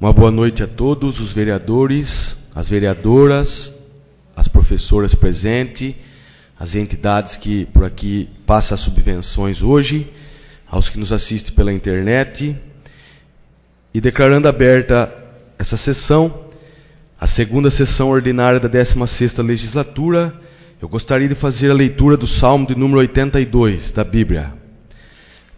Uma boa noite a todos os vereadores, as vereadoras, as professoras presentes, as entidades que por aqui passam as subvenções hoje, aos que nos assistem pela internet. E declarando aberta essa sessão, a segunda sessão ordinária da 16ª legislatura, eu gostaria de fazer a leitura do Salmo de número 82 da Bíblia.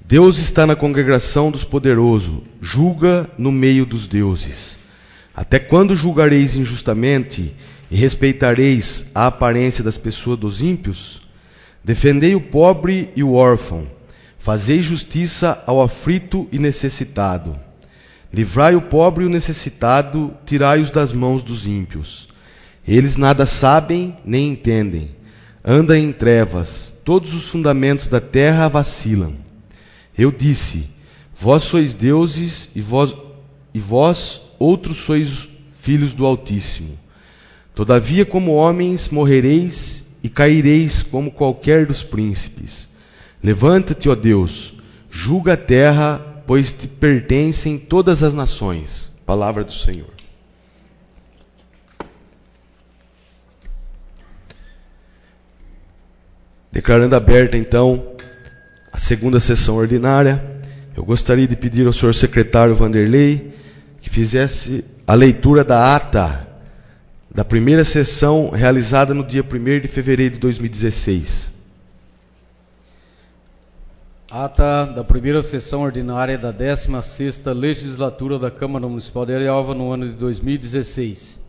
Deus está na congregação dos poderosos, julga no meio dos deuses. Até quando julgareis injustamente e respeitareis a aparência das pessoas dos ímpios? Defendei o pobre e o órfão, fazei justiça ao aflito e necessitado. Livrai o pobre e o necessitado, tirai-os das mãos dos ímpios. Eles nada sabem nem entendem, andam em trevas, todos os fundamentos da terra vacilam. Eu disse, vós sois deuses e vós outros sois filhos do Altíssimo. Todavia como homens morrereis e caireis como qualquer dos príncipes. Levanta-te, ó Deus, julga a terra, pois te pertencem todas as nações. Palavra do Senhor. Declarando aberta então a segunda sessão ordinária, eu gostaria de pedir ao senhor secretário Vanderlei que fizesse a leitura da ata da primeira sessão realizada no dia 1º de fevereiro de 2016. Ata da primeira sessão ordinária da 16ª legislatura da Câmara Municipal de Arialva no ano de 2016.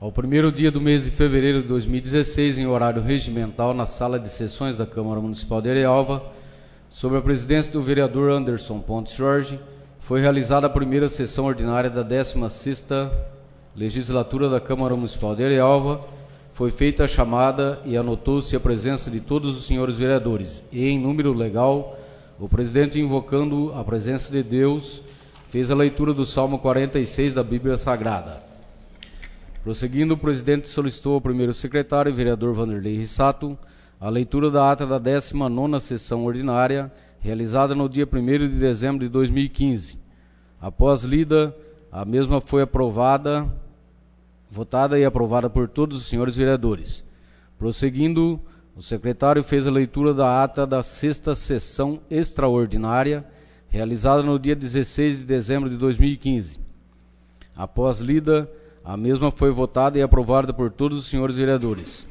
Ao primeiro dia do mês de fevereiro de 2016, em horário regimental, na sala de sessões da Câmara Municipal de Arialva, sob a presidência do vereador Anderson Pontes Jorge, foi realizada a primeira sessão ordinária da 16ª legislatura da Câmara Municipal de Arialva. Foi feita a chamada e anotou-se a presença de todos os senhores vereadores. E, em número legal, o presidente, invocando a presença de Deus, fez a leitura do Salmo 46 da Bíblia Sagrada. Prosseguindo, o presidente solicitou ao primeiro secretário, vereador Vanderlei Rissato, a leitura da ata da 19ª sessão ordinária, realizada no dia 1º de dezembro de 2015. Após lida, a mesma foi votada e aprovada por todos os senhores vereadores. Prosseguindo, o secretário fez a leitura da ata da 6ª sessão extraordinária, realizada no dia 16 de dezembro de 2015. Após lida, a mesma foi votada e aprovada por todos os senhores vereadores.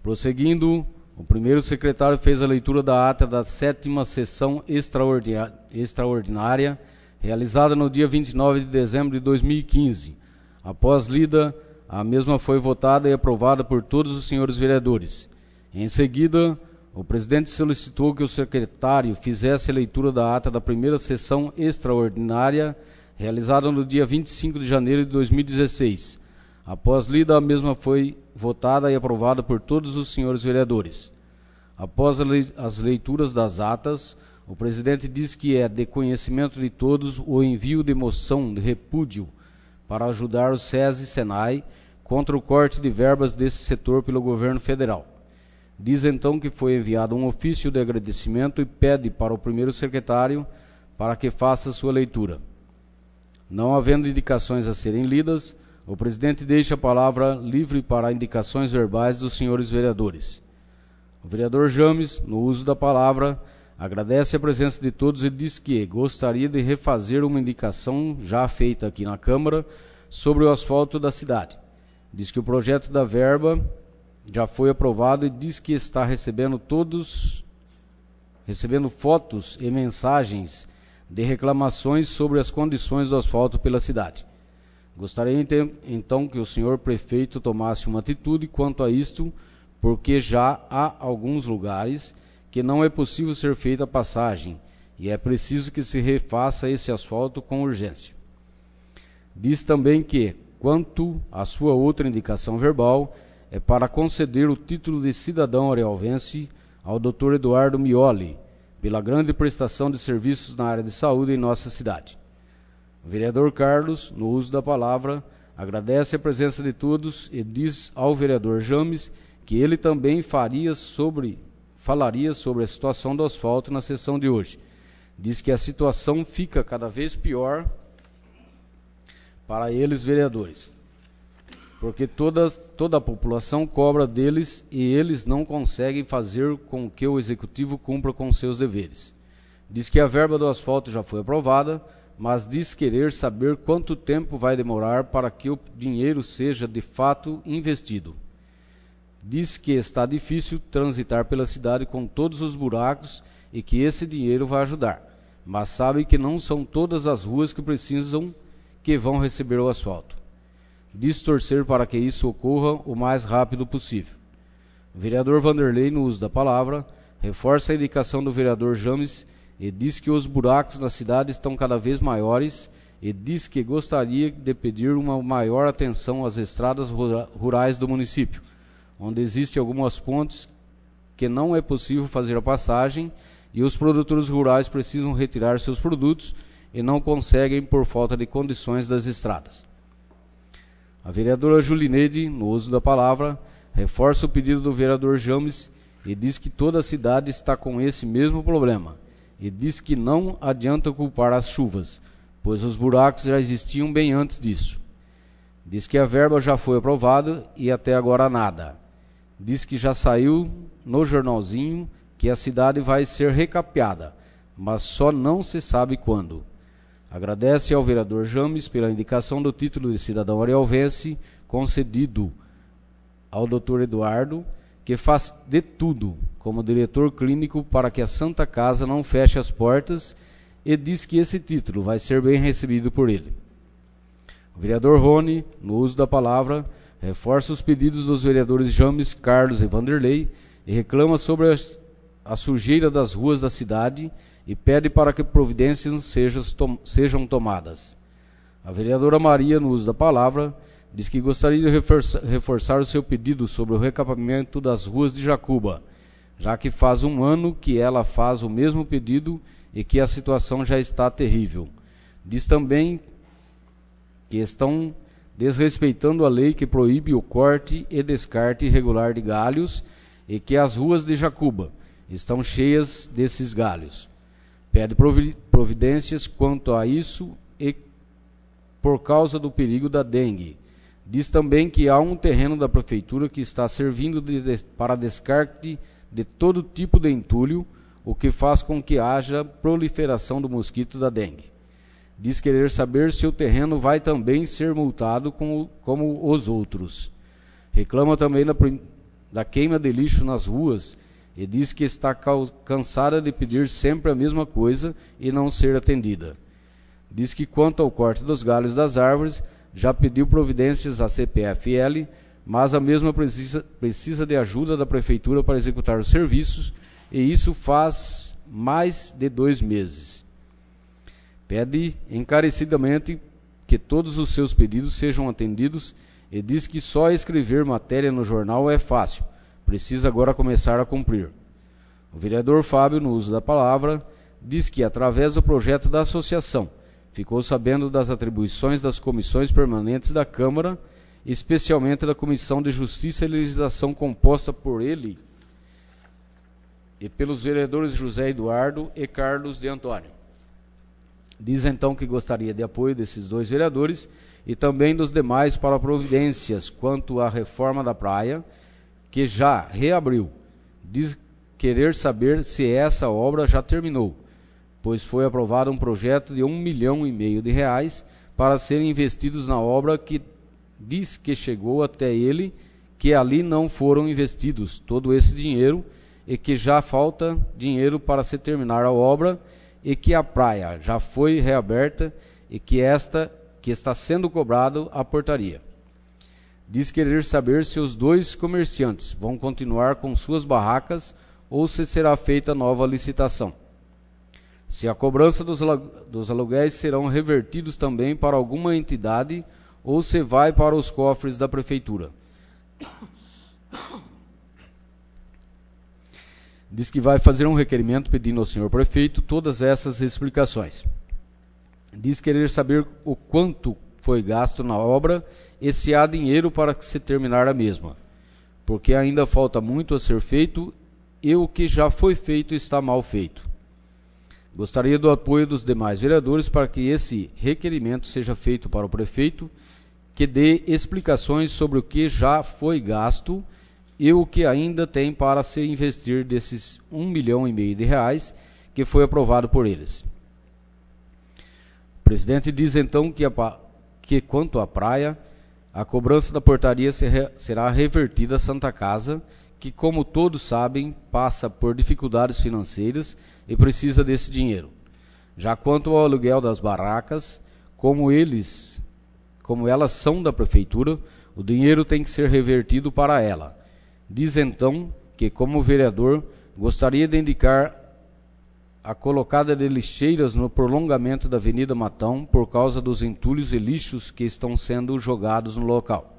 Prosseguindo, o primeiro secretário fez a leitura da ata da 7ª sessão extraordinária, realizada no dia 29 de dezembro de 2015. Após lida, a mesma foi votada e aprovada por todos os senhores vereadores. Em seguida, o presidente solicitou que o secretário fizesse a leitura da ata da primeira sessão extraordinária, realizada no dia 25 de janeiro de 2016. Após lida, a mesma foi votada e aprovada por todos os senhores vereadores. Após as leituras das atas, o presidente diz que é de conhecimento de todos o envio de moção de repúdio para ajudar o SESI e SENAI contra o corte de verbas desse setor pelo governo federal. Diz então que foi enviado um ofício de agradecimento e pede para o primeiro secretário para que faça sua leitura. Não havendo indicações a serem lidas, o presidente deixa a palavra livre para indicações verbais dos senhores vereadores. O vereador James, no uso da palavra, agradece a presença de todos e diz que gostaria de refazer uma indicação já feita aqui na Câmara sobre o asfalto da cidade. Diz que o projeto da verba já foi aprovado e diz que está recebendo fotos e mensagens de reclamações sobre as condições do asfalto pela cidade. Gostaria então que o senhor prefeito tomasse uma atitude quanto a isto, porque já há alguns lugares que não é possível ser feita a passagem e é preciso que se refaça esse asfalto com urgência. Diz também que, quanto à sua outra indicação verbal, é para conceder o título de cidadão arialvense ao Dr. Eduardo Mioli, pela grande prestação de serviços na área de saúde em nossa cidade. O vereador Carlos, no uso da palavra, agradece a presença de todos e diz ao vereador James que ele também falaria sobre a situação do asfalto na sessão de hoje. Diz que a situação fica cada vez pior para eles, vereadores, porque toda a população cobra deles e eles não conseguem fazer com que o Executivo cumpra com seus deveres. Diz que a verba do asfalto já foi aprovada, mas diz querer saber quanto tempo vai demorar para que o dinheiro seja de fato investido. Diz que está difícil transitar pela cidade com todos os buracos e que esse dinheiro vai ajudar, mas sabe que não são todas as ruas que vão receber o asfalto. Diz torcer para que isso ocorra o mais rápido possível. O vereador Vanderlei, no uso da palavra, reforça a indicação do vereador James e diz que os buracos na cidade estão cada vez maiores e diz que gostaria de pedir uma maior atenção às estradas rurais do município, onde existem algumas pontes que não é possível fazer a passagem e os produtores rurais precisam retirar seus produtos e não conseguem por falta de condições das estradas. A vereadora Julineide, no uso da palavra, reforça o pedido do vereador James e diz que toda a cidade está com esse mesmo problema e diz que não adianta culpar as chuvas, pois os buracos já existiam bem antes disso. Diz que a verba já foi aprovada e até agora nada. Diz que já saiu no jornalzinho que a cidade vai ser recapeada, mas só não se sabe quando. Agradece ao vereador James pela indicação do título de cidadão arialvense concedido ao Dr. Eduardo, que faz de tudo como diretor clínico para que a Santa Casa não feche as portas e diz que esse título vai ser bem recebido por ele. O vereador Rony, no uso da palavra, reforça os pedidos dos vereadores James, Carlos e Vanderlei e reclama sobre a sujeira das ruas da cidade e pede para que providências sejam tomadas. A vereadora Maria, no uso da palavra, diz que gostaria de reforçar o seu pedido sobre o recapeamento das ruas de Jacuba, já que faz um ano que ela faz o mesmo pedido e que a situação já está terrível. Diz também que estão desrespeitando a lei que proíbe o corte e descarte irregular de galhos e que as ruas de Jacuba estão cheias desses galhos. Pede providências quanto a isso e por causa do perigo da dengue. Diz também que há um terreno da prefeitura que está servindo para descarte de todo tipo de entulho, o que faz com que haja proliferação do mosquito da dengue. Diz querer saber se o terreno vai também ser multado como os outros. Reclama também da queima de lixo nas ruas e diz que está cansada de pedir sempre a mesma coisa e não ser atendida. Diz que quanto ao corte dos galhos das árvores, já pediu providências à CPFL, mas a mesma precisa de ajuda da prefeitura para executar os serviços, e isso faz mais de 2 meses. Pede encarecidamente que todos os seus pedidos sejam atendidos e diz que só escrever matéria no jornal é fácil, precisa agora começar a cumprir. O vereador Fábio, no uso da palavra, diz que através do projeto da associação, ficou sabendo das atribuições das comissões permanentes da Câmara, especialmente da Comissão de Justiça e Legislação composta por ele e pelos vereadores José Eduardo e Carlos de Antônio. Diz então que gostaria de apoio desses 2 vereadores e também dos demais para providências quanto à reforma da praia, que já reabriu. Diz querer saber se essa obra já terminou, pois foi aprovado um projeto de R$1,5 milhão para serem investidos na obra que diz que chegou até ele, que ali não foram investidos todo esse dinheiro e que já falta dinheiro para se terminar a obra e que a praia já foi reaberta e que está sendo cobrado a portaria. Diz querer saber se os 2 comerciantes vão continuar com suas barracas ou se será feita nova licitação. Se a cobrança dos aluguéis serão revertidos também para alguma entidade ou se vai para os cofres da prefeitura. Diz que vai fazer um requerimento pedindo ao senhor prefeito todas essas explicações. Diz querer saber o quanto foi gasto na obra e se há dinheiro para se terminar a mesma, porque ainda falta muito a ser feito e o que já foi feito está mal feito. Gostaria do apoio dos demais vereadores para que esse requerimento seja feito para o prefeito, que dê explicações sobre o que já foi gasto e o que ainda tem para se investir desses R$1,5 milhão de reais que foi aprovado por eles. O presidente diz então que quanto à praia, a cobrança da portaria será revertida à Santa Casa, que, como todos sabem, passa por dificuldades financeiras e precisa desse dinheiro. Já quanto ao aluguel das barracas, como elas são da prefeitura, o dinheiro tem que ser revertido para ela. Diz então que, como vereador, gostaria de indicar a colocada de lixeiras no prolongamento da Avenida Matão por causa dos entulhos e lixos que estão sendo jogados no local.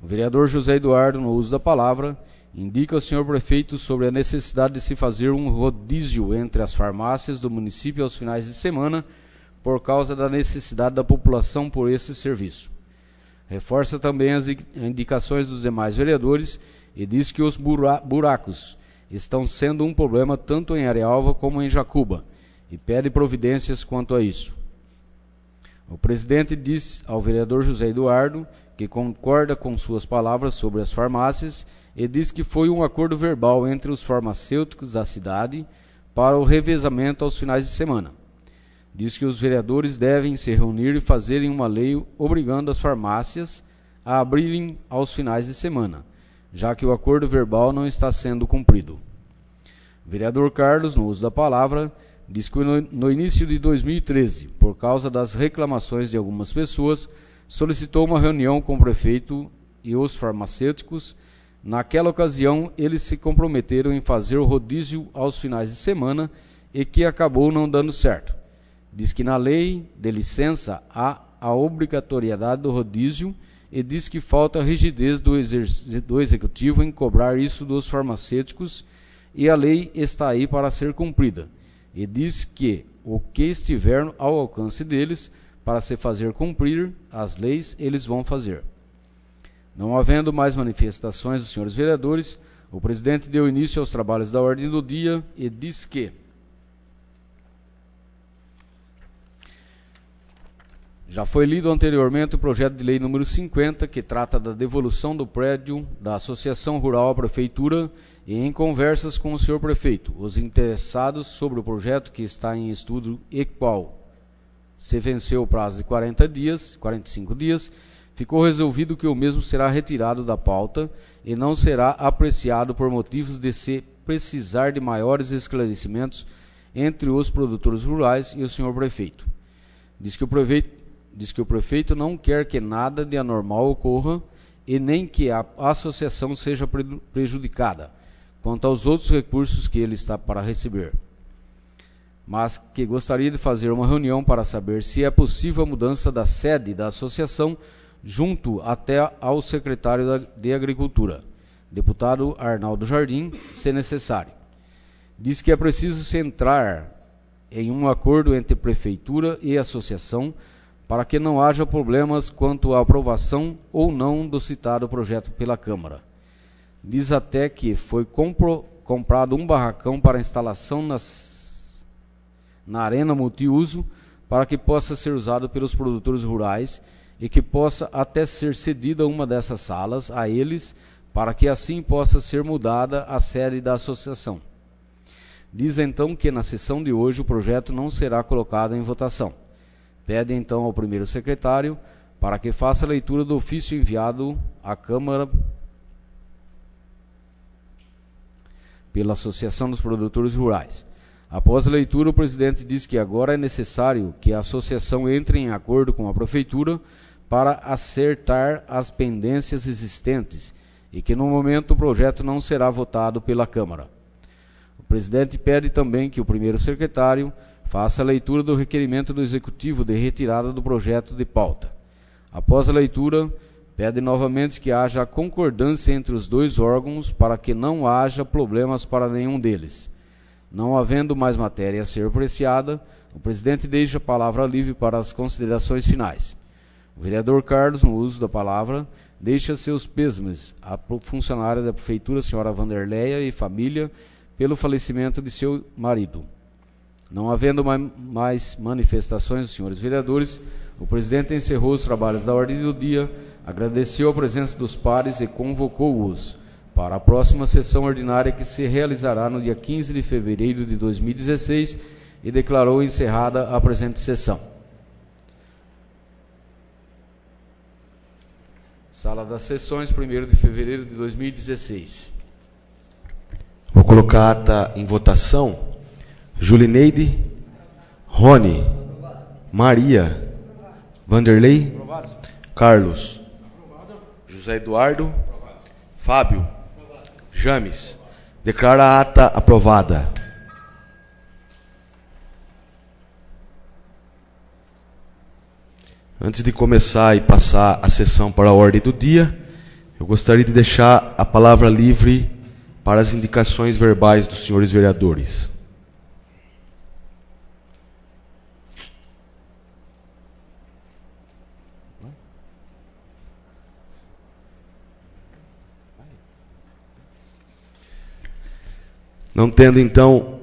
O vereador José Eduardo, no uso da palavra, indica ao senhor prefeito sobre a necessidade de se fazer um rodízio entre as farmácias do município aos finais de semana por causa da necessidade da população por esse serviço. Reforça também as indicações dos demais vereadores e diz que os buracos estão sendo um problema tanto em Arealva como em Jacuba, e pede providências quanto a isso. O presidente diz ao vereador José Eduardo que concorda com suas palavras sobre as farmácias e diz que foi um acordo verbal entre os farmacêuticos da cidade para o revezamento aos finais de semana. Diz que os vereadores devem se reunir e fazerem uma lei obrigando as farmácias a abrirem aos finais de semana, já que o acordo verbal não está sendo cumprido. O vereador Carlos, no uso da palavra, diz que no início de 2013, por causa das reclamações de algumas pessoas, solicitou uma reunião com o prefeito e os farmacêuticos. Naquela ocasião, eles se comprometeram em fazer o rodízio aos finais de semana e que acabou não dando certo. Diz que na lei de licença há a obrigatoriedade do rodízio e diz que falta rigidez do executivo em cobrar isso dos farmacêuticos e a lei está aí para ser cumprida. E diz que o que estiver ao alcance deles para se fazer cumprir as leis, eles vão fazer. Não havendo mais manifestações dos senhores vereadores, o presidente deu início aos trabalhos da ordem do dia e diz que já foi lido anteriormente o projeto de lei número 50, que trata da devolução do prédio da Associação Rural à Prefeitura, e em conversas com o senhor prefeito, os interessados sobre o projeto que está em estudo e qual se venceu o prazo de 45 dias, ficou resolvido que o mesmo será retirado da pauta e não será apreciado por motivos de se precisar de maiores esclarecimentos entre os produtores rurais e o senhor prefeito. Diz que o prefeito não quer que nada de anormal ocorra e nem que a associação seja prejudicada, quanto aos outros recursos que ele está para receber. Mas que gostaria de fazer uma reunião para saber se é possível a mudança da sede da associação junto até ao secretário de Agricultura, deputado Arnaldo Jardim, se necessário. Diz que é preciso se entrar em um acordo entre prefeitura e associação para que não haja problemas quanto à aprovação ou não do citado projeto pela Câmara. Diz até que foi comprado um barracão para instalação na arena multiuso para que possa ser usado pelos produtores rurais e que possa até ser cedida uma dessas salas a eles para que assim possa ser mudada a sede da associação. Diz então que na sessão de hoje o projeto não será colocado em votação. Pede então ao primeiro secretário para que faça a leitura do ofício enviado à Câmara pela Associação dos Produtores Rurais. Após a leitura, o presidente diz que agora é necessário que a associação entre em acordo com a prefeitura para acertar as pendências existentes e que no momento o projeto não será votado pela Câmara. O presidente pede também que o primeiro secretário faça a leitura do requerimento do Executivo de retirada do projeto de pauta. Após a leitura, pede novamente que haja concordância entre os dois órgãos para que não haja problemas para nenhum deles. Não havendo mais matéria a ser apreciada, o presidente deixa a palavra livre para as considerações finais. O vereador Carlos, no uso da palavra, deixa seus pêsames à funcionária da Prefeitura, senhora Vanderleia, e família, pelo falecimento de seu marido. Não havendo mais manifestações dos senhores vereadores, o presidente encerrou os trabalhos da ordem do dia, agradeceu a presença dos pares e convocou-os para a próxima sessão ordinária que se realizará no dia 15 de fevereiro de 2016 e declarou encerrada a presente sessão. Sala das Sessões, 1º de fevereiro de 2016. Vou colocar a ata em votação. Julineide, Rony, Maria, Vanderlei, Carlos, José Eduardo, Fábio, James. Declara a ata aprovada. Antes de começar e passar a sessão para a ordem do dia, eu gostaria de deixar a palavra livre para as indicações verbais dos senhores vereadores. Não tendo, então,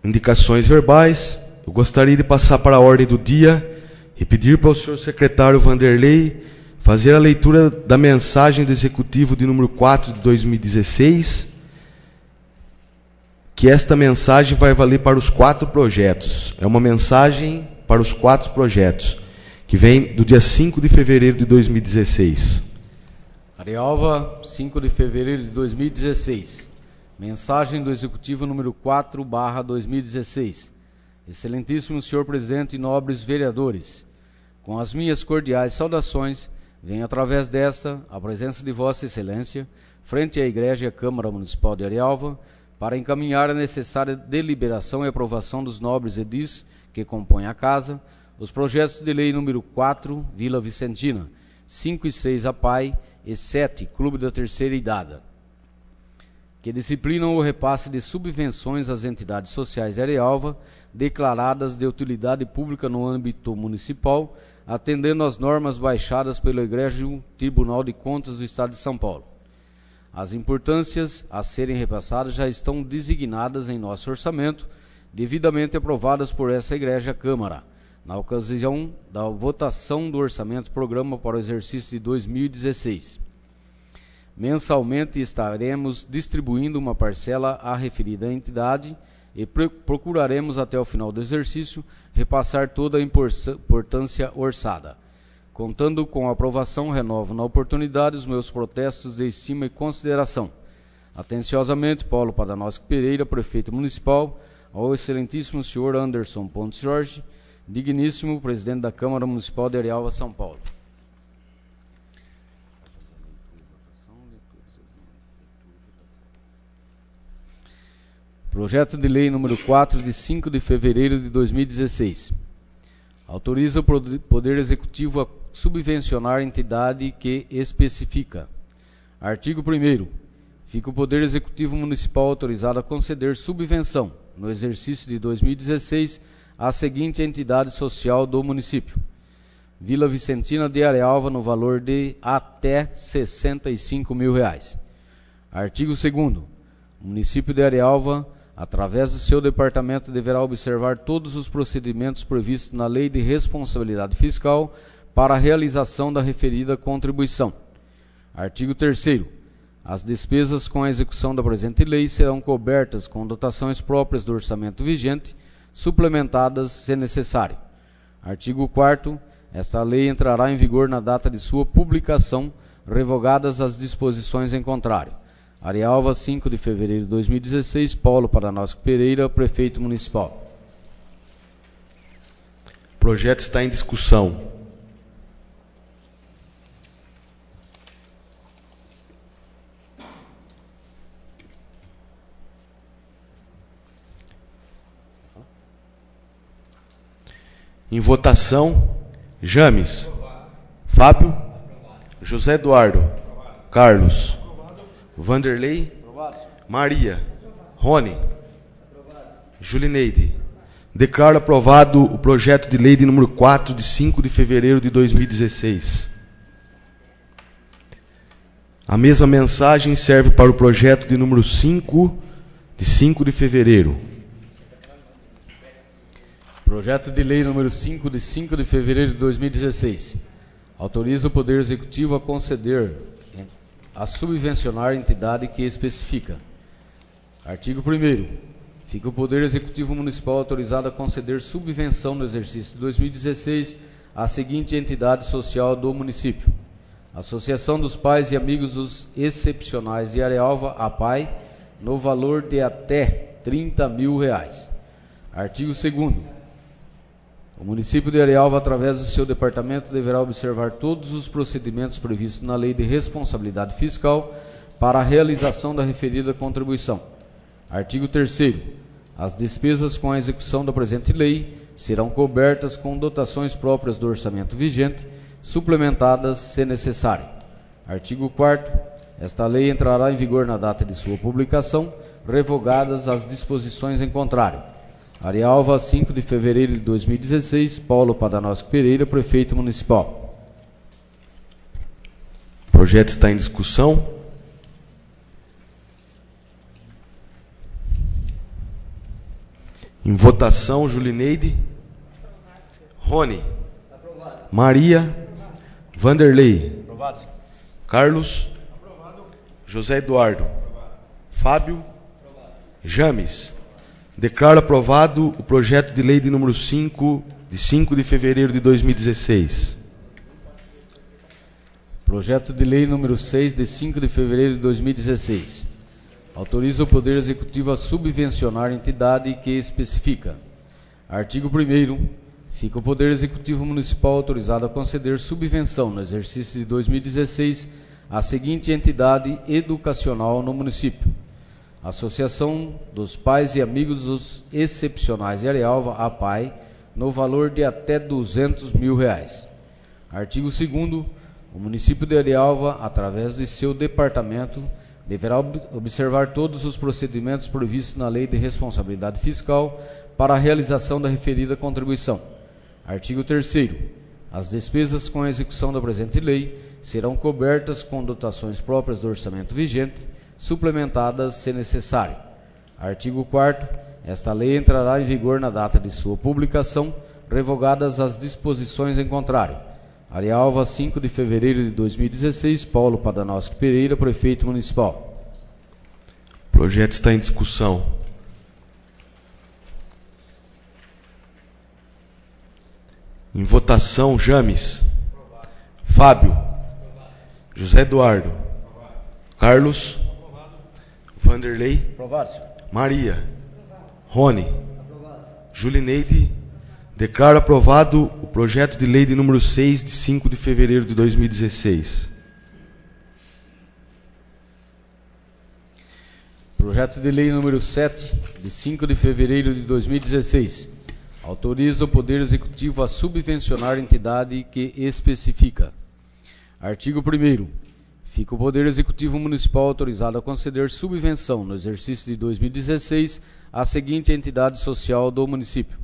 indicações verbais, eu gostaria de passar para a ordem do dia e pedir para o senhor secretário Vanderlei fazer a leitura da mensagem do Executivo de número 4 de 2016, que esta mensagem vai valer para os 4 projetos. É uma mensagem para os 4 projetos, que vem do dia 5 de fevereiro de 2016. Arialva, 5 de fevereiro de 2016. Mensagem do Executivo número 4/2016. Excelentíssimo senhor presidente e nobres vereadores, com as minhas cordiais saudações, venho através desta, a presença de Vossa Excelência, frente à Igreja e à Câmara Municipal de Arialva, para encaminhar a necessária deliberação e aprovação dos nobres edis que compõem a Casa, os projetos de lei número 4, Vila Vicentina, 5 e 6, APAI, e 7, Clube da Terceira Idade, que disciplinam o repasse de subvenções às entidades sociais de Arialva, declaradas de utilidade pública no âmbito municipal, atendendo às normas baixadas pelo Egrégio Tribunal de Contas do Estado de São Paulo. As importâncias a serem repassadas já estão designadas em nosso orçamento, devidamente aprovadas por essa Igreja Câmara, na ocasião da votação do orçamento programa para o exercício de 2016. Mensalmente estaremos distribuindo uma parcela à referida entidade e procuraremos até o final do exercício repassar toda a importância orçada. Contando com a aprovação, renovo na oportunidade os meus protestos de estima e consideração. Atenciosamente, Paulo Padanowski Pereira, Prefeito Municipal, ao excelentíssimo senhor Anderson Pontes Jorge, digníssimo Presidente da Câmara Municipal de Arialva, São Paulo. Projeto de Lei número 4, de 5 de fevereiro de 2016. Autoriza o Poder Executivo a subvencionar a entidade que especifica. Artigo 1º. Fica o Poder Executivo Municipal autorizado a conceder subvenção, no exercício de 2016, à seguinte entidade social do município: Vila Vicentina de Arialva, no valor de até R$ 65 mil. Artigo 2º. O município de Arialva, através do seu departamento, deverá observar todos os procedimentos previstos na Lei de Responsabilidade Fiscal para a realização da referida contribuição. Artigo 3º. As despesas com a execução da presente lei serão cobertas com dotações próprias do orçamento vigente, suplementadas se necessário. Artigo 4º. Esta lei entrará em vigor na data de sua publicação, revogadas as disposições em contrário. Arialva, 5 de fevereiro de 2016, Paulo Padanowski Pereira, Prefeito Municipal. O projeto está em discussão. Em votação, James, Fábio, José Eduardo, Carlos, Vanderlei, Maria, Rony, Julineide. Declaro aprovado o projeto de lei de número 4, de 5 de fevereiro de 2016. A mesma mensagem serve para o projeto de número 5, de 5 de fevereiro. Projeto de Lei número 5, de 5 de fevereiro de 2016. Autoriza o Poder Executivo a conceder, a subvencionar a entidade que especifica. Artigo 1º. Fica o Poder Executivo Municipal autorizado a conceder subvenção no exercício de 2016 à seguinte entidade social do município: Associação dos Pais e Amigos dos Excepcionais de Arealva, APAE, no valor de até R$30 mil. Artigo 2º. O município de Arealva, através do seu departamento, deverá observar todos os procedimentos previstos na Lei de Responsabilidade Fiscal para a realização da referida contribuição. Artigo 3º. As despesas com a execução da presente lei serão cobertas com dotações próprias do orçamento vigente, suplementadas se necessário. Artigo 4º. Esta lei entrará em vigor na data de sua publicação, revogadas as disposições em contrário. Arealva, 5 de fevereiro de 2016, Paulo Padanosco Pereira, Prefeito Municipal. O projeto está em discussão. Em votação, Julineide. Rony. Maria. Vanderlei. Carlos. José Eduardo. Fábio. James. Declaro aprovado o projeto de lei de número 5, de 5 de fevereiro de 2016. Projeto de lei número 6, de 5 de fevereiro de 2016. Autoriza o Poder Executivo a subvencionar a entidade que especifica. Artigo 1º. Fica o Poder Executivo Municipal autorizado a conceder subvenção no exercício de 2016 à seguinte entidade educacional no município: Associação dos Pais e Amigos dos Excepcionais de Arealva, APAE, no valor de até R$200 mil. Artigo 2º. O município de Arealva, através de seu departamento, deverá observar todos os procedimentos previstos na Lei de Responsabilidade Fiscal para a realização da referida contribuição. Artigo 3º. As despesas com a execução da presente lei serão cobertas com dotações próprias do orçamento vigente, suplementadas se necessário. Artigo 4º. Esta lei entrará em vigor na data de sua publicação, revogadas as disposições em contrário. Arealva, 5 de fevereiro de 2016, Paulo Padanosco Pereira, Prefeito Municipal. O projeto está em discussão. Em votação, James. Fábio. José Eduardo. Carlos. Vanderlei. Maria. Rony. Julineide. Declaro aprovado o projeto de lei de número 6, de 5 de fevereiro de 2016. Projeto de lei número 7, de 5 de fevereiro de 2016. Autoriza o Poder Executivo a subvencionar a entidade que especifica. Artigo 1º. Fica o Poder Executivo Municipal autorizado a conceder subvenção no exercício de 2016 à seguinte entidade social do município: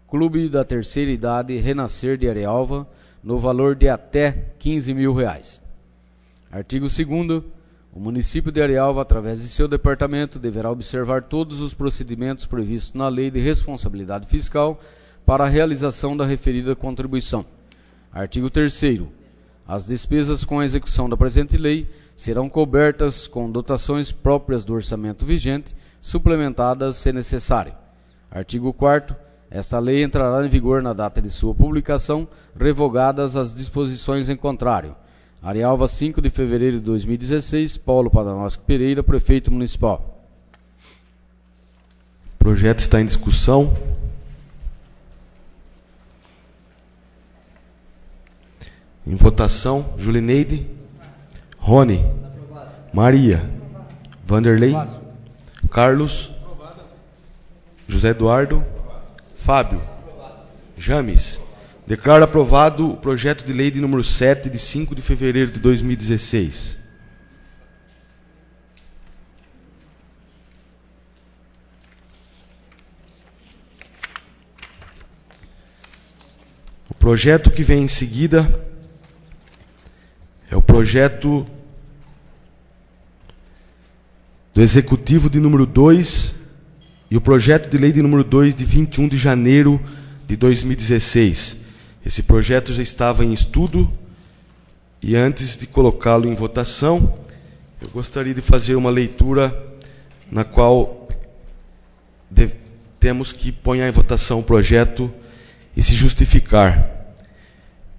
Clube da Terceira Idade Renascer de Arealva, no valor de até R$15 mil. Artigo 2º. O município de Arealva, através de seu departamento, deverá observar todos os procedimentos previstos na Lei de Responsabilidade Fiscal para a realização da referida contribuição. Artigo 3º. As despesas com a execução da presente lei serão cobertas com dotações próprias do orçamento vigente, suplementadas se necessário. Artigo 4º. Esta lei entrará em vigor na data de sua publicação, revogadas as disposições em contrário. Arealva, 5 de fevereiro de 2016, Paulo Padanosco Pereira, Prefeito Municipal. O projeto está em discussão. Em votação, Julineide. Rony. Maria. Vanderlei. Carlos. José Eduardo. Fábio. James. Declaro aprovado o projeto de lei de número 7, de 5 de fevereiro de 2016. O projeto que vem em seguida é o projeto do Executivo de número 2 e o projeto de lei de número 2 de 21 de janeiro de 2016. Esse projeto já estava em estudo e antes de colocá-lo em votação, eu gostaria de fazer uma leitura na qual temos que pôr em votação o projeto e se justificar.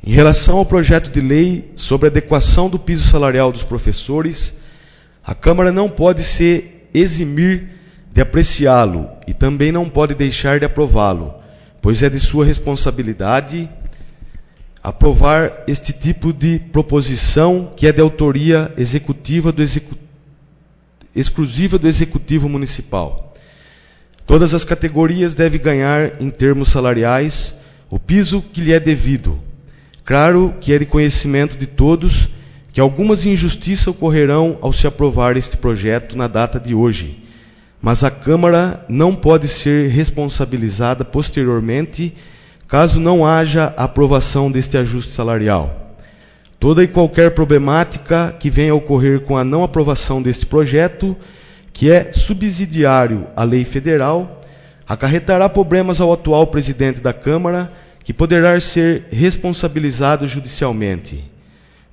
Em relação ao projeto de lei sobre a adequação do piso salarial dos professores, a Câmara não pode se eximir de apreciá-lo e também não pode deixar de aprová-lo, pois é de sua responsabilidade aprovar este tipo de proposição que é de autoria executiva exclusiva do Executivo Municipal. Todas as categorias devem ganhar, em termos salariais, o piso que lhe é devido. Claro que é de conhecimento de todos que algumas injustiças ocorrerão ao se aprovar este projeto na data de hoje, mas a Câmara não pode ser responsabilizada posteriormente caso não haja a aprovação deste ajuste salarial. Toda e qualquer problemática que venha a ocorrer com a não aprovação deste projeto, que é subsidiário à lei federal, acarretará problemas ao atual presidente da Câmara, que poderá ser responsabilizado judicialmente.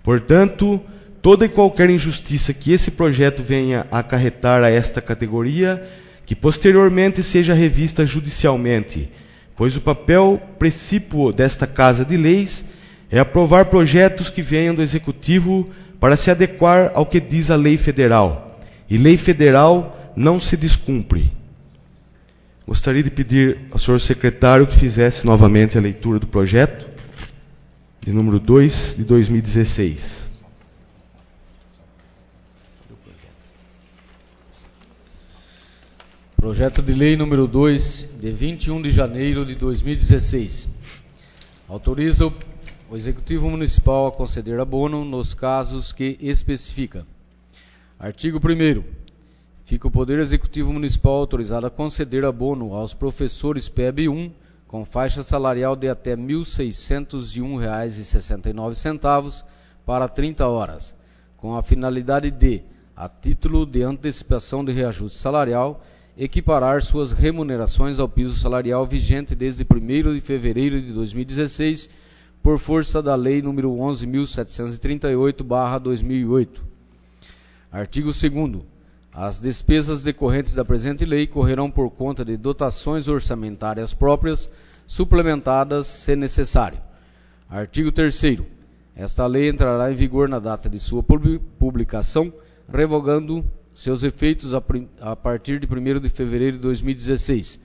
Portanto, toda e qualquer injustiça que esse projeto venha a acarretar a esta categoria, que posteriormente seja revista judicialmente, pois o papel precípuo desta Casa de Leis é aprovar projetos que venham do Executivo para se adequar ao que diz a lei federal. E lei federal não se descumpre. Gostaria de pedir ao senhor secretário que fizesse novamente a leitura do projeto, de número 2, de 2016. Projeto de lei número 2, de 21 de janeiro de 2016. Autoriza o Executivo Municipal a conceder abono nos casos que especifica. Artigo 1º. Fica o Poder Executivo Municipal autorizado a conceder abono aos professores PEB 1 com faixa salarial de até R$ 1.601,69 para 30 horas, com a finalidade de, a título de antecipação de reajuste salarial, equiparar suas remunerações ao piso salarial vigente desde 1º de fevereiro de 2016, por força da Lei nº 11.738/2008. Artigo 2º. As despesas decorrentes da presente lei correrão por conta de dotações orçamentárias próprias, suplementadas se necessário. Artigo 3º. Esta lei entrará em vigor na data de sua publicação, revogando seus efeitos a partir de 1º de fevereiro de 2016.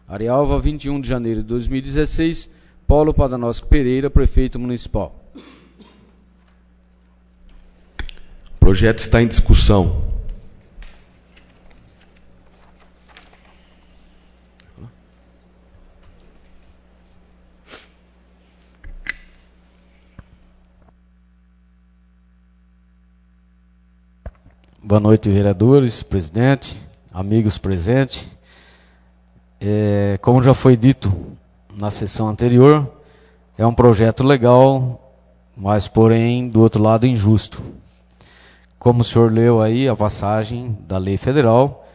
Arialva, 21 de janeiro de 2016. Paulo Padanosco Pereira, Prefeito Municipal. O projeto está em discussão. Boa noite, vereadores, presidente, amigos presentes. Como já foi dito na sessão anterior, é um projeto legal, mas porém, do outro lado, injusto. Como o senhor leu aí a passagem da lei federal,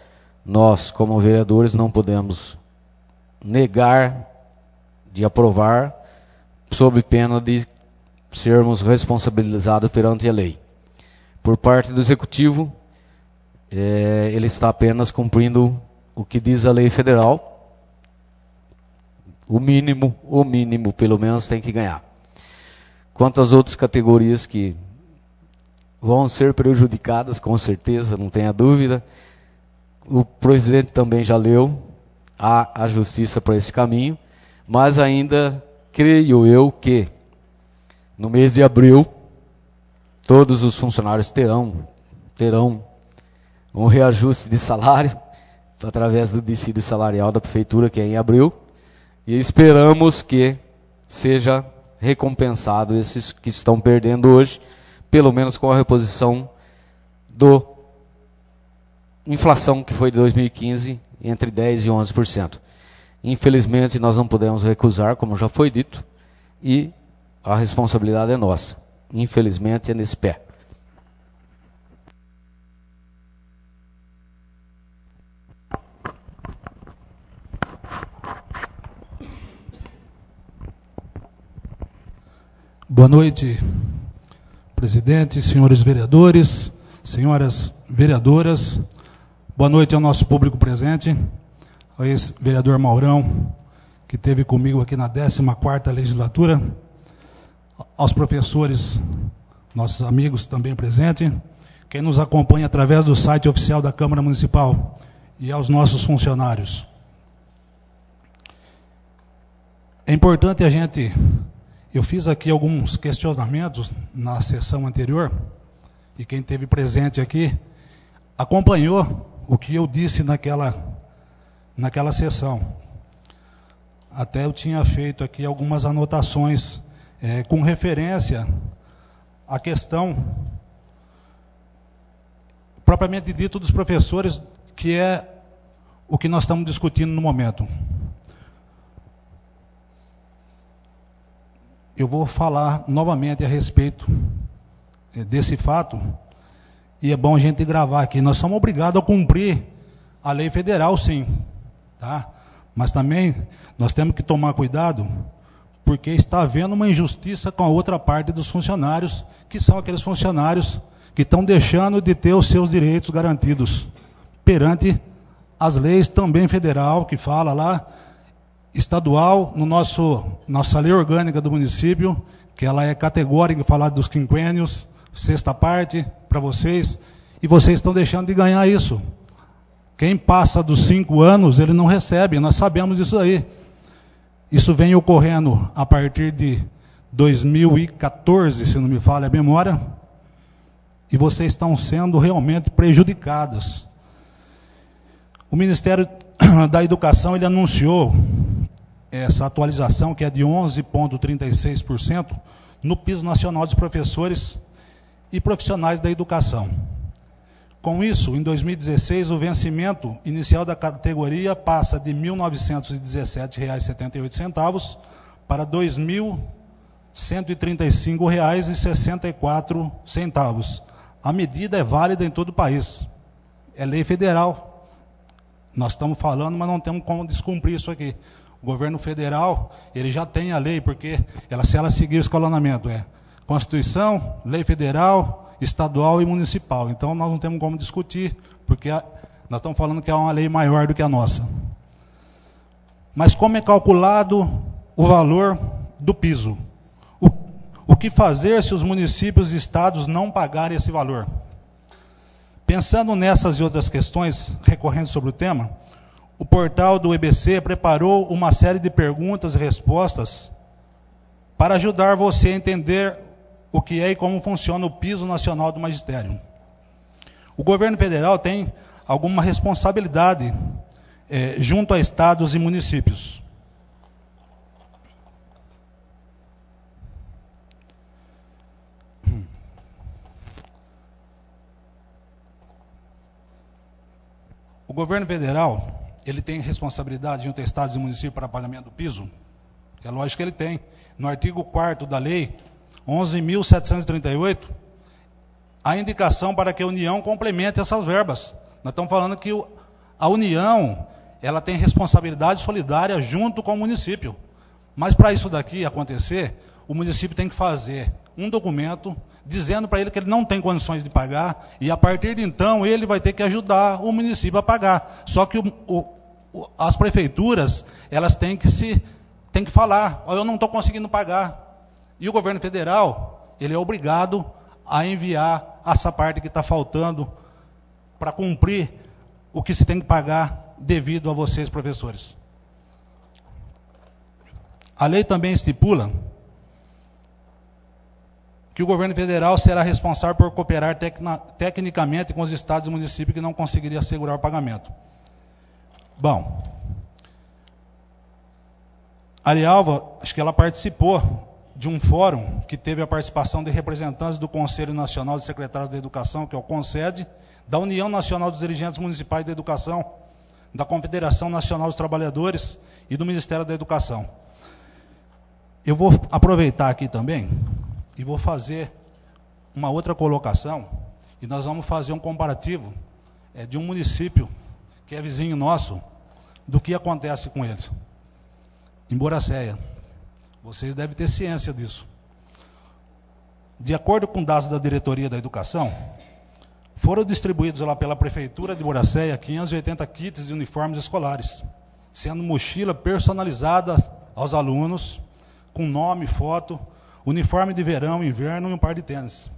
nós, como vereadores, não podemos negar de aprovar, sob pena de sermos responsabilizados perante a lei. Por parte do Executivo, ele está apenas cumprindo o que diz a lei federal. O mínimo, pelo menos, tem que ganhar. Quanto às outras categorias que vão ser prejudicadas, com certeza, não tenha dúvida, o presidente também já leu, há a justiça para esse caminho, mas ainda creio eu que no mês de abril todos os funcionários terão um reajuste de salário através do dissídio salarial da prefeitura, que é em abril, e esperamos que seja recompensado esses que estão perdendo hoje, pelo menos com a reposição do inflação que foi de 2015, entre 10% e 11%. Infelizmente, nós não podemos recusar, como já foi dito, e a responsabilidade é nossa. Infelizmente, é nesse pé. Boa noite, presidente, senhores vereadores, senhoras vereadoras. Boa noite ao nosso público presente, ao ex-vereador Maurão, que esteve comigo aqui na 14ª legislatura, aos professores, nossos amigos também presentes, quem nos acompanha através do site oficial da Câmara Municipal e aos nossos funcionários. É importante eu fiz aqui alguns questionamentos na sessão anterior, e quem esteve presente aqui acompanhou o que eu disse naquela sessão. Até eu tinha feito aqui algumas anotações com referência à questão propriamente dito dos professores, que é o que nós estamos discutindo no momento. Eu vou falar novamente a respeito desse fato, e é bom a gente gravar aqui. Nós somos obrigados a cumprir a lei federal, sim, tá? Mas também nós temos que tomar cuidado, porque está havendo uma injustiça com a outra parte dos funcionários, que são aqueles funcionários que estão deixando de ter os seus direitos garantidos perante as leis também federal, que fala lá, estadual, no nossa lei orgânica do município, que ela é categórica em falar dos quinquênios, sexta parte para vocês, e vocês estão deixando de ganhar isso. Quem passa dos 5 anos, ele não recebe, nós sabemos disso aí. Isso vem ocorrendo a partir de 2014, se não me falha a memória, e vocês estão sendo realmente prejudicadas. O Ministério da Educação, ele anunciou essa atualização, que é de 11,36% no piso nacional dos professores e profissionais da educação. Com isso, em 2016, o vencimento inicial da categoria passa de R$ 1.917,78 para R$ 2.135,64. A medida é válida em todo o país. É lei federal. Nós estamos falando, mas não temos como descumprir isso aqui. O governo federal, ele já tem a lei, porque se ela seguir o escalonamento, Constituição, lei federal, estadual e municipal. Então, nós não temos como discutir, porque nós estamos falando que é uma lei maior do que a nossa. Mas como é calculado o valor do piso? O que fazer se os municípios e estados não pagarem esse valor? Pensando nessas e outras questões recorrentes sobre o tema, o portal do EBC preparou uma série de perguntas e respostas para ajudar você a entender o que é e como funciona o piso nacional do magistério. O governo federal tem alguma responsabilidade junto a estados e municípios. O governo federal, ele tem responsabilidade junto a estados e municípios para pagamento do piso? É lógico que ele tem. No artigo 4º da lei 11.738, a indicação para que a União complemente essas verbas. Nós estamos falando que a União, ela tem responsabilidade solidária junto com o município. Mas para isso daqui acontecer, o município tem que fazer um documento dizendo para ele que ele não tem condições de pagar, e a partir de então ele vai ter que ajudar o município a pagar. Só que as prefeituras, elas têm que falar, eu não estou conseguindo pagar. E o governo federal, ele é obrigado a enviar essa parte que está faltando para cumprir o que se tem que pagar devido a vocês, professores. A lei também estipula que o governo federal será responsável por cooperar tecnicamente com os estados e municípios que não conseguiriam assegurar o pagamento. Bom, a Arialva, acho que ela participou de um fórum que teve a participação de representantes do Conselho Nacional de Secretários da Educação, que é o CONSED, da União Nacional dos Dirigentes Municipais da Educação, da Confederação Nacional dos Trabalhadores e do Ministério da Educação. Eu vou aproveitar aqui também e vou fazer uma outra colocação, e nós vamos fazer um comparativo de um município que é vizinho nosso, do que acontece com eles. Em Boracéia. Vocês devem ter ciência disso. De acordo com dados da Diretoria da Educação, foram distribuídos lá pela Prefeitura de Boracéia 580 kits de uniformes escolares, sendo mochila personalizada aos alunos, com nome, foto, uniforme de verão, inverno e um par de tênis.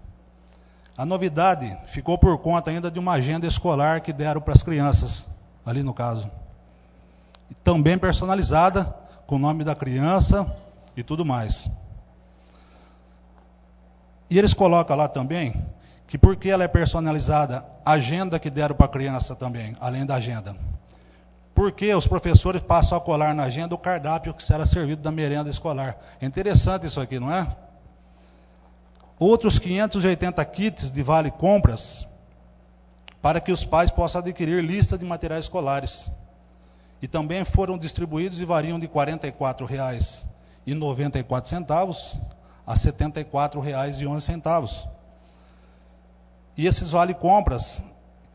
A novidade ficou por conta ainda de uma agenda escolar que deram para as crianças, ali no caso. Também personalizada, com o nome da criança e tudo mais. E eles colocam lá também que porque ela é personalizada, a agenda que deram para a criança também, além da agenda. Porque os professores passam a colar na agenda o cardápio que será servido da merenda escolar. É interessante isso aqui, não é? Outros 580 kits de vale compras para que os pais possam adquirir lista de materiais escolares. E também foram distribuídos e variam de R$ 44,94 a R$ 74,11. E esses vale-compras,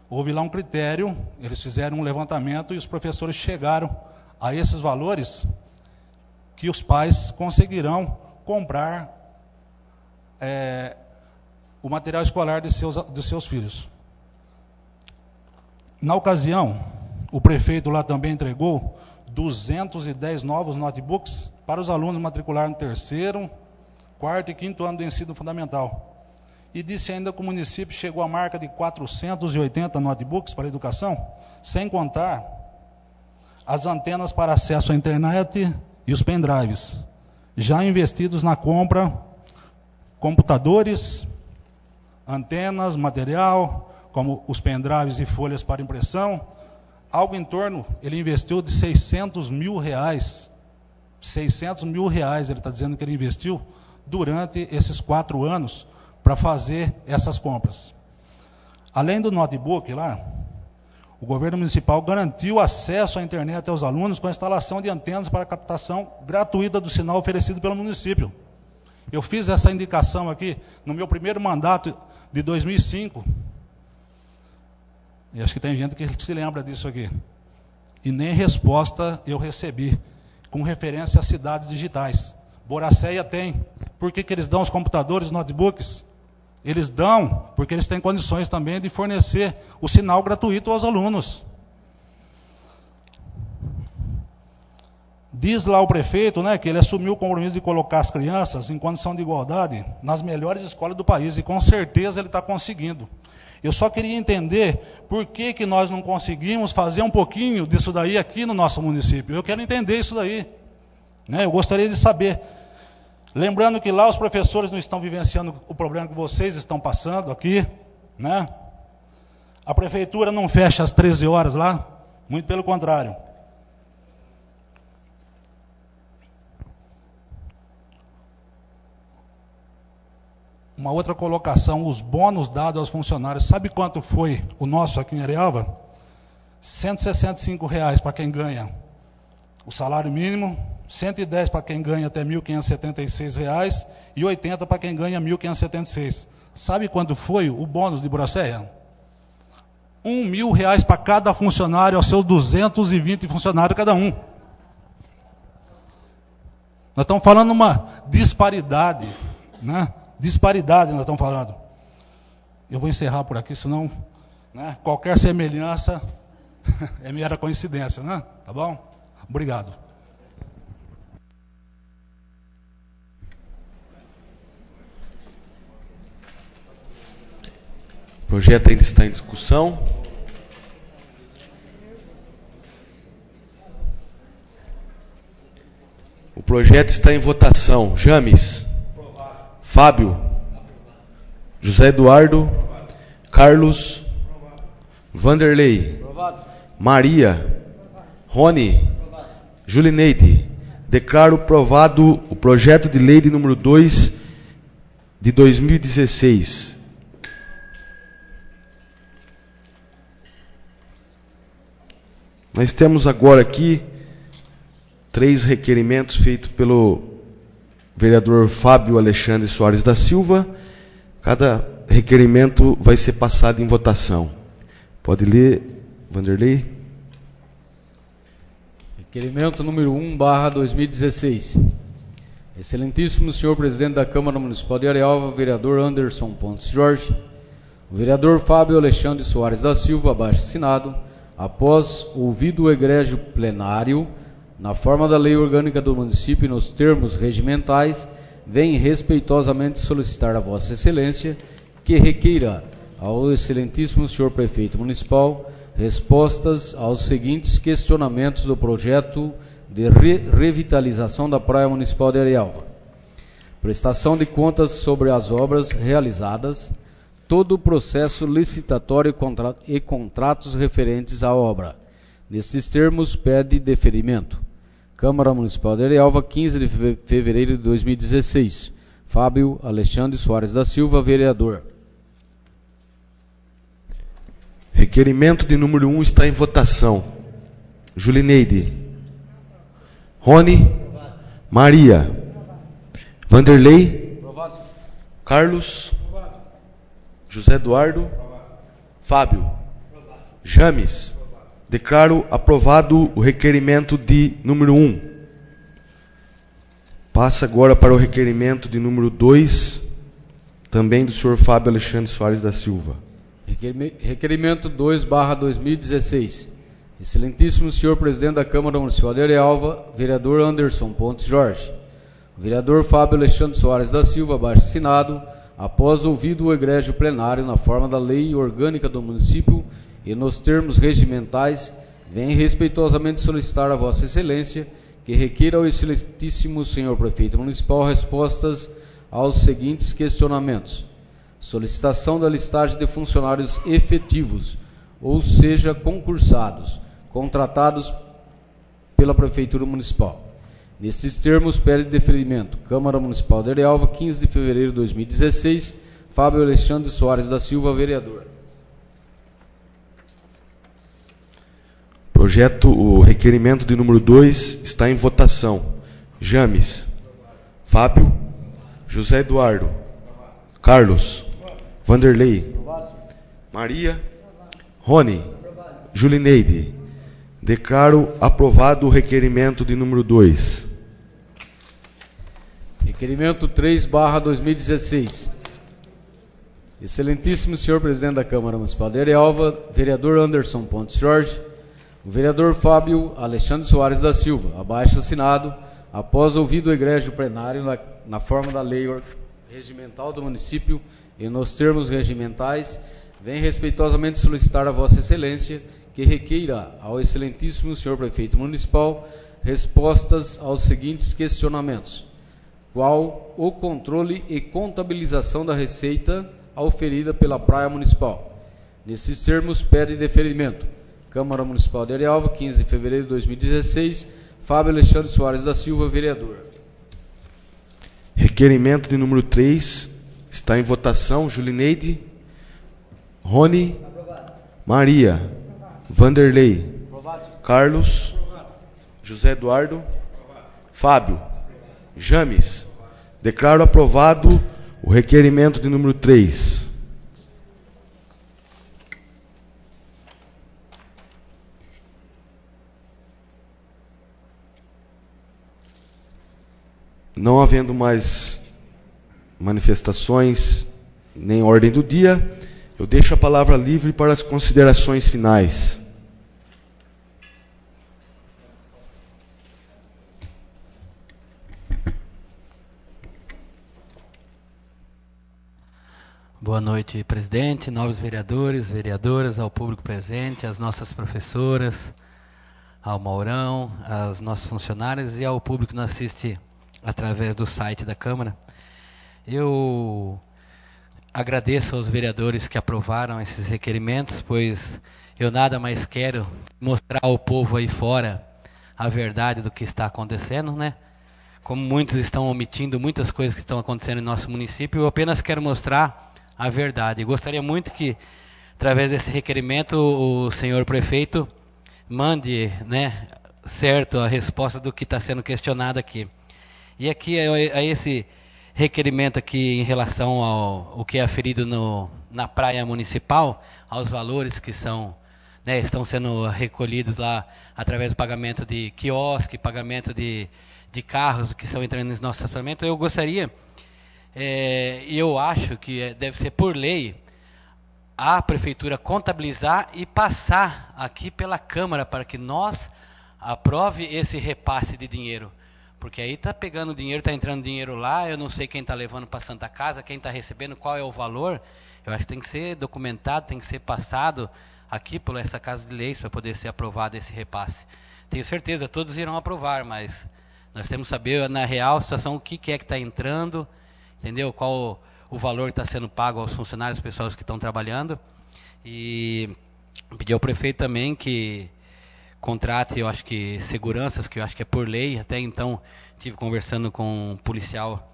houve lá um critério, eles fizeram um levantamento e os professores chegaram a esses valores que os pais conseguirão comprar o material escolar de seus filhos. Na ocasião, o prefeito lá também entregou 210 novos notebooks para os alunos matricular no 3º, 4º e 5º ano do ensino fundamental. E disse ainda que o município chegou à marca de 480 notebooks para a educação, sem contar as antenas para acesso à internet e os pendrives, já investidos na compra, computadores, antenas, material, como os pendrives e folhas para impressão, algo em torno, ele investiu de R$600 mil. R$600 mil, ele está dizendo que ele investiu durante esses 4 anos para fazer essas compras. Além do notebook lá, o governo municipal garantiu acesso à internet aos alunos com a instalação de antenas para captação gratuita do sinal oferecido pelo município. Eu fiz essa indicação aqui no meu primeiro mandato de 2005. E acho que tem gente que se lembra disso aqui. E nem resposta eu recebi, com referência às cidades digitais. Boracéia tem. Por que eles dão os computadores, os notebooks? Eles dão porque eles têm condições também de fornecer o sinal gratuito aos alunos. Diz lá o prefeito, né, que ele assumiu o compromisso de colocar as crianças em condição de igualdade nas melhores escolas do país, e com certeza ele está conseguindo. Eu só queria entender por que nós não conseguimos fazer um pouquinho disso daí aqui no nosso município. Eu quero entender isso daí, né? Eu gostaria de saber. Lembrando que lá os professores não estão vivenciando o problema que vocês estão passando aqui, né? A prefeitura não fecha às 13 horas lá, muito pelo contrário. Uma outra colocação, os bônus dados aos funcionários. Sabe quanto foi o nosso aqui em Arealva? R$ 165 para quem ganha o salário mínimo, 110 para quem ganha até R$ 1.576 e 80 para quem ganha R$ 1.576. Sabe quanto foi o bônus de Boracéia? R$ 1.000 para cada funcionário, aos seus 220 funcionários cada um. Nós estamos falando uma disparidade, né? Disparidade nós estamos falando. Eu vou encerrar por aqui, senão, né, qualquer semelhança é mera coincidência, né? Tá bom? Obrigado. O projeto ainda está em discussão. O projeto está em votação. James. Fábio, José Eduardo, Carlos, Vanderlei, Maria, Rony, Julineide. Declaro provado o projeto de lei de número 2 de 2016. Nós temos agora aqui 3 requerimentos feitos pelo vereador Fábio Alexandre Soares da Silva. Cada requerimento vai ser passado em votação. Pode ler, Vanderlei. Requerimento número 1/2016. Excelentíssimo senhor presidente da Câmara Municipal de Arealva, vereador Anderson Pontes Jorge, o vereador Fábio Alexandre Soares da Silva, abaixo assinado, após ouvido o egrégio plenário, na forma da lei orgânica do município e nos termos regimentais, vem respeitosamente solicitar a Vossa Excelência que requeira ao excelentíssimo senhor prefeito municipal respostas aos seguintes questionamentos do projeto de revitalização da Praia Municipal de Arealva. Prestação de contas sobre as obras realizadas, todo o processo licitatório e contratos referentes à obra. Nesses termos, pede deferimento. Câmara Municipal de Arealva, 15 de fevereiro de 2016. Fábio Alexandre Soares da Silva, vereador. Requerimento de número 1 está em votação. Julineide. Rony. Maria. Vanderlei. Carlos. José Eduardo. Fábio. James. Declaro aprovado o requerimento de número 1. Passa agora para o requerimento de número 2, também do senhor Fábio Alexandre Soares da Silva. Requerimento 2/2016. Excelentíssimo senhor presidente da Câmara Municipal de Arealva, vereador Anderson Pontes Jorge, o vereador Fábio Alexandre Soares da Silva, abaixo assinado, após ouvido o egrégio plenário na forma da lei orgânica do município e nos termos regimentais, vem respeitosamente solicitar a Vossa Excelência que requeira ao excelentíssimo senhor prefeito municipal respostas aos seguintes questionamentos. Solicitação da listagem de funcionários efetivos, ou seja, concursados, contratados pela Prefeitura Municipal. Nestes termos, pede deferimento. Câmara Municipal de Arealva, 15 de fevereiro de 2016. Fábio Alexandre Soares da Silva, vereador. O requerimento de número 2 está em votação. James. Fábio. José Eduardo. Carlos. Vanderlei. Maria. Rony. Julineide. Declaro aprovado o requerimento de número 2. Requerimento 3/2016. Excelentíssimo senhor presidente da Câmara Municipal de Arealva, vereador Anderson Pontes Jorge, o vereador Fábio Alexandre Soares da Silva, abaixo assinado, após ouvido o egrégio plenário na forma da lei regimental do município e nos termos regimentais, vem respeitosamente solicitar a Vossa Excelência que requeira ao excelentíssimo senhor prefeito municipal respostas aos seguintes questionamentos. Qual o controle e contabilização da receita auferida pela Praia Municipal? Nesses termos, pede deferimento. Câmara Municipal de Arealva, 15 de fevereiro de 2016. Fábio Alexandre Soares da Silva, vereador. Requerimento de número 3 está em votação. Julineide. Rony. Maria. Vanderlei. Carlos. José Eduardo. Fábio. James. Declaro aprovado o requerimento de número 3. Não havendo mais manifestações nem ordem do dia, eu deixo a palavra livre para as considerações finais. Boa noite, presidente, novos vereadores, vereadoras, ao público presente, às nossas professoras, ao Maurão, aos nossos funcionários e ao público que nos assiste através do site da Câmara. Eu agradeço aos vereadores que aprovaram esses requerimentos, pois eu nada mais quero mostrar ao povo aí fora a verdade do que está acontecendo, né? Como muitos estão omitindo muitas coisas que estão acontecendo em nosso município, eu apenas quero mostrar a verdade. Gostaria muito que, através desse requerimento, o senhor prefeito mande, né, certo a resposta do que está sendo questionado aqui. E aqui, a esse requerimento aqui em relação ao que é aferido na praia municipal, aos valores que são né, estão sendo recolhidos lá através do pagamento de quiosque, pagamento de carros que estão entrando no nosso estacionamento. Eu gostaria, e eu acho que deve ser por lei, a prefeitura contabilizar e passar aqui pela Câmara para que nós aprove esse repasse de dinheiro. Porque aí está pegando dinheiro, está entrando dinheiro lá, eu não sei quem está levando para a Santa Casa, quem está recebendo, qual é o valor. Eu acho que tem que ser documentado, tem que ser passado aqui por essa Casa de Leis para poder ser aprovado esse repasse. Tenho certeza, todos irão aprovar, mas nós temos que saber, na real situação, o que é que está entrando, entendeu? Qual o valor que está sendo pago aos funcionários, pessoas que estão trabalhando. E pedir ao prefeito também que contrate, eu acho que seguranças, que eu acho que é por lei. Até então estive conversando com um policial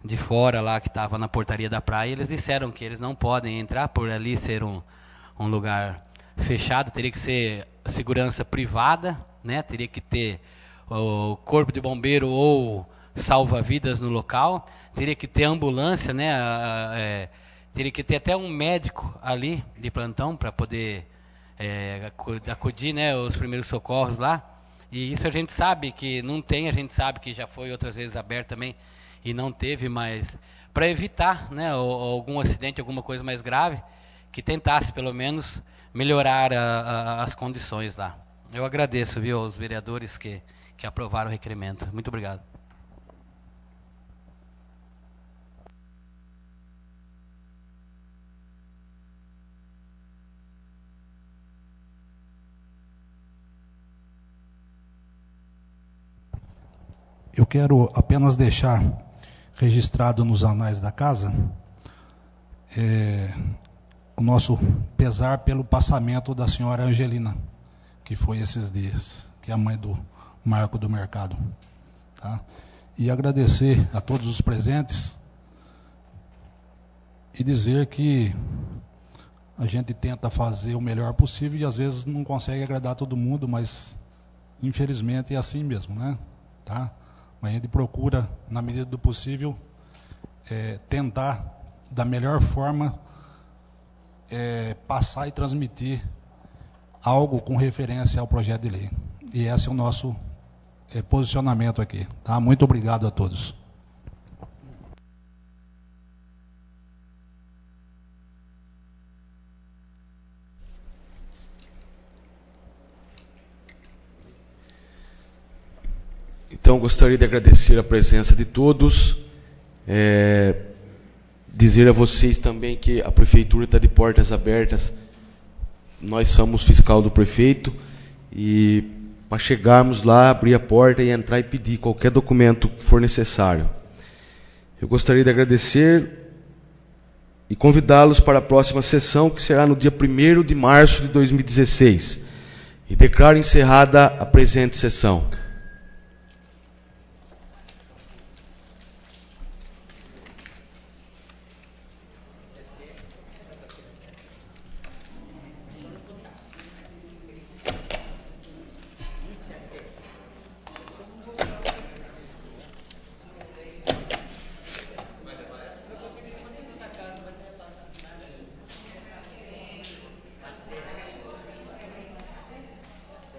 de fora lá que estava na portaria da praia, e eles disseram que eles não podem entrar por ali ser um lugar fechado, teria que ser segurança privada, né? Teria que ter o corpo de bombeiro ou salva-vidas no local, teria que ter ambulância, né? Teria que ter até um médico ali de plantão para poder acudir, né, os primeiros socorros lá. E isso a gente sabe que não tem, a gente sabe que já foi outras vezes aberto também e não teve, mas para evitar, né, algum acidente, alguma coisa mais grave, que tentasse pelo menos melhorar as condições lá. Eu agradeço, viu, aos vereadores que aprovaram o requerimento. Muito obrigado. Eu quero apenas deixar registrado nos anais da casa o nosso pesar pelo passamento da senhora Angelina, que foi esses dias, que é a mãe do Marco do Mercado. Tá? E agradecer a todos os presentes e dizer que a gente tenta fazer o melhor possível e às vezes não consegue agradar todo mundo, mas infelizmente é assim mesmo, né? Tá? Mas a gente procura, na medida do possível, tentar, da melhor forma, passar e transmitir algo com referência ao projeto de lei. E esse é o nosso posicionamento aqui. Tá? Muito obrigado a todos. Então, gostaria de agradecer a presença de todos, dizer a vocês também que a Prefeitura está de portas abertas, nós somos fiscal do prefeito, e para chegarmos lá, abrir a porta e entrar e pedir qualquer documento que for necessário. Eu gostaria de agradecer e convidá-los para a próxima sessão, que será no dia 1º de março de 2016, e declaro encerrada a presente sessão.